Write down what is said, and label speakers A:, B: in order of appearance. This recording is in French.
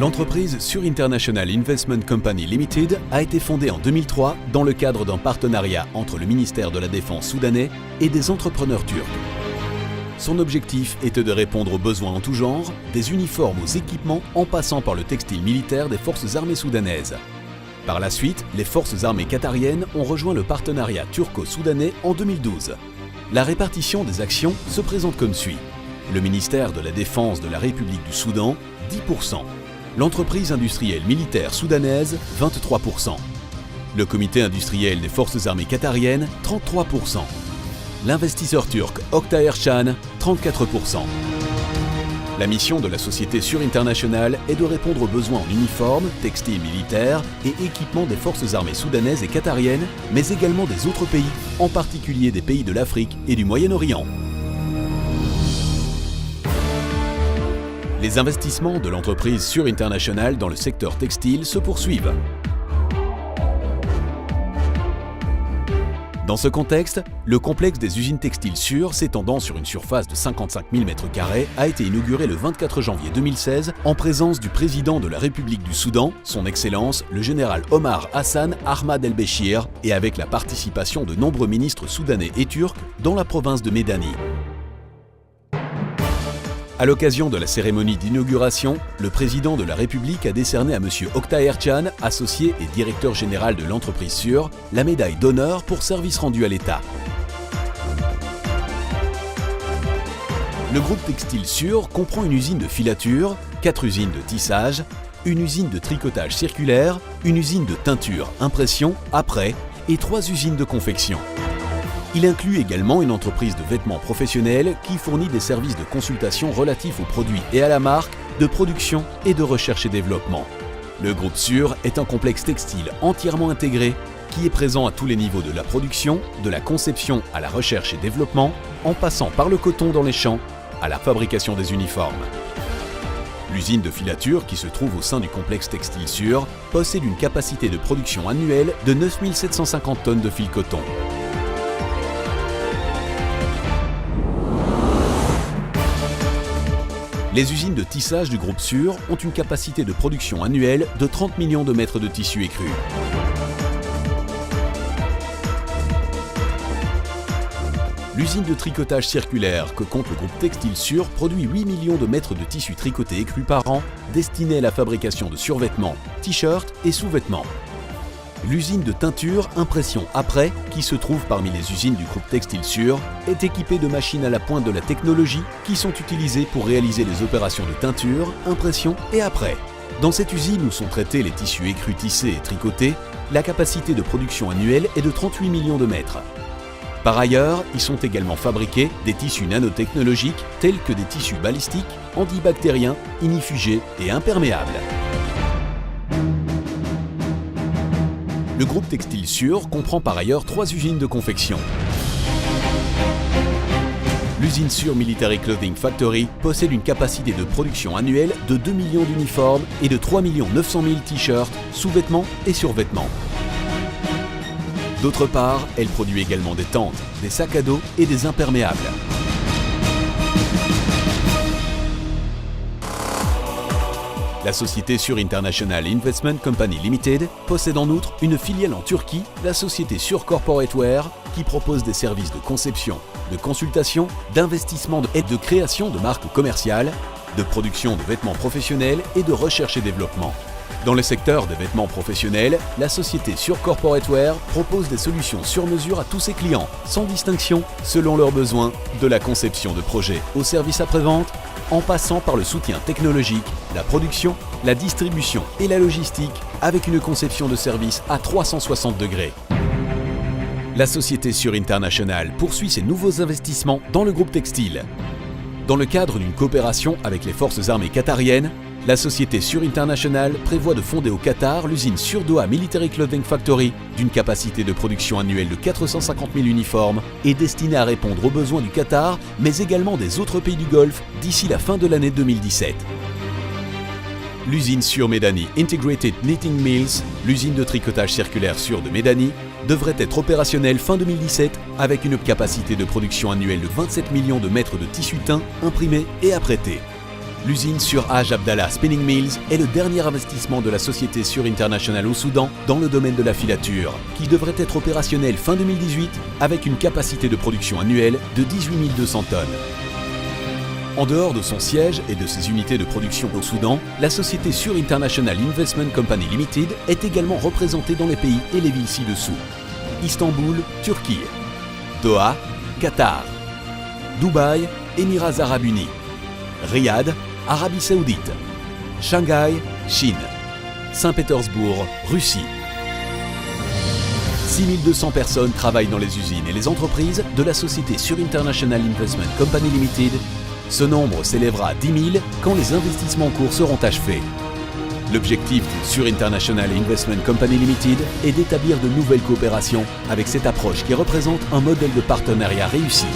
A: L'entreprise Sur International Investment Company Limited a été fondée en 2003 dans le cadre d'un partenariat entre le ministère de la Défense soudanais et des entrepreneurs turcs. Son objectif était de répondre aux besoins en tout genre, des uniformes aux équipements en passant par le textile militaire des forces armées soudanaises. Par la suite, les forces armées qatariennes ont rejoint le partenariat turco-soudanais en 2012. La répartition des actions se présente comme suit. Le ministère de la Défense de la République du Soudan, 10%. L'entreprise industrielle militaire soudanaise, 23%. Le comité industriel des forces armées qatariennes, 33%. L'investisseur turc Okta Erçan, 34%. La mission de la société Sur International est de répondre aux besoins en uniformes, textiles militaires et équipements des forces armées soudanaises et qatariennes, mais également des autres pays, en particulier des pays de l'Afrique et du Moyen-Orient. Les investissements de l'entreprise Sur International dans le secteur textile se poursuivent. Dans ce contexte, le complexe des usines textiles Sur, s'étendant sur une surface de 55 000 m², a été inauguré le 24 janvier 2016 en présence du président de la République du Soudan, son Excellence le général Omar Hassan Ahmad El-Béchir, et avec la participation de nombreux ministres soudanais et turcs dans la province de Médanie. À l'occasion de la cérémonie d'inauguration, le président de la République a décerné à M. Okta Erçan, associé et directeur général de l'entreprise Sur, la médaille d'honneur pour service rendu à l'État. Le groupe textile Sur comprend une usine de filature, 4 usines de tissage, une usine de tricotage circulaire, une usine de teinture, impression, après et 3 usines de confection. Il inclut également une entreprise de vêtements professionnels qui fournit des services de consultation relatifs aux produits et à la marque, de production et de recherche et développement. Le groupe Sur est un complexe textile entièrement intégré qui est présent à tous les niveaux de la production, de la conception à la recherche et développement, en passant par le coton dans les champs à la fabrication des uniformes. L'usine de filature qui se trouve au sein du complexe textile Sur possède une capacité de production annuelle de 9 750 tonnes de fil coton. Les usines de tissage du groupe Sur ont une capacité de production annuelle de 30 millions de mètres de tissu écru. L'usine de tricotage circulaire que compte le groupe textile Sur produit 8 millions de mètres de tissu tricoté écru par an, destiné à la fabrication de survêtements, t-shirts et sous-vêtements. L'usine de teinture Impression Après, qui se trouve parmi les usines du groupe textile Sur, est équipée de machines à la pointe de la technologie qui sont utilisées pour réaliser les opérations de teinture, impression et après. Dans cette usine où sont traités les tissus écrus tissés et tricotés, la capacité de production annuelle est de 38 millions de mètres. Par ailleurs, y sont également fabriqués des tissus nanotechnologiques tels que des tissus balistiques, antibactériens, inifugés et imperméables. Le groupe textile Sur comprend par ailleurs 3 usines de confection. L'usine Sur Military Clothing Factory possède une capacité de production annuelle de 2 millions d'uniformes et de 3 900 000 t-shirts, sous-vêtements et survêtements. D'autre part, elle produit également des tentes, des sacs à dos et des imperméables. La société Sur International Investment Company Limited possède en outre une filiale en Turquie, la société Sur Corporate Wear, qui propose des services de conception, de consultation, d'investissement et de création de marques commerciales, de production de vêtements professionnels et de recherche et développement. Dans le secteur des vêtements professionnels, la société Sur Corporate Wear propose des solutions sur mesure à tous ses clients, sans distinction, selon leurs besoins, de la conception de projets au service après-vente, en passant par le soutien technologique, la production, la distribution et la logistique, avec une conception de service à 360 degrés. La société Sur International poursuit ses nouveaux investissements dans le groupe textile. Dans le cadre d'une coopération avec les forces armées qatariennes, la société Sur International prévoit de fonder au Qatar l'usine Sur Doha Military Clothing Factory d'une capacité de production annuelle de 450 000 uniformes et destinée à répondre aux besoins du Qatar, mais également des autres pays du Golfe d'ici la fin de l'année 2017. L'usine Sur Médanie Integrated Knitting Mills, l'usine de tricotage circulaire Sur de Médanie, devrait être opérationnelle fin 2017 avec une capacité de production annuelle de 27 millions de mètres de tissu teint, imprimé et apprêté. L'usine Sur-Hajj Abdallah Spinning Mills est le dernier investissement de la société Sur International au Soudan dans le domaine de la filature, qui devrait être opérationnelle fin 2018 avec une capacité de production annuelle de 18 200 tonnes. En dehors de son siège et de ses unités de production au Soudan, la société Sur International Investment Company Limited est également représentée dans les pays et les villes ci-dessous. Istanbul, Turquie. Doha, Qatar. Dubaï, Émirats Arabes Unis. Riyad, Arabie Saoudite. Shanghai, Chine. Saint-Pétersbourg, Russie. 6200 personnes travaillent dans les usines et les entreprises de la société Sur International Investment Company Limited. Ce nombre s'élèvera à 10 000 quand les investissements en cours seront achevés. L'objectif de Sur International Investment Company Limited est d'établir de nouvelles coopérations avec cette approche qui représente un modèle de partenariat réussi.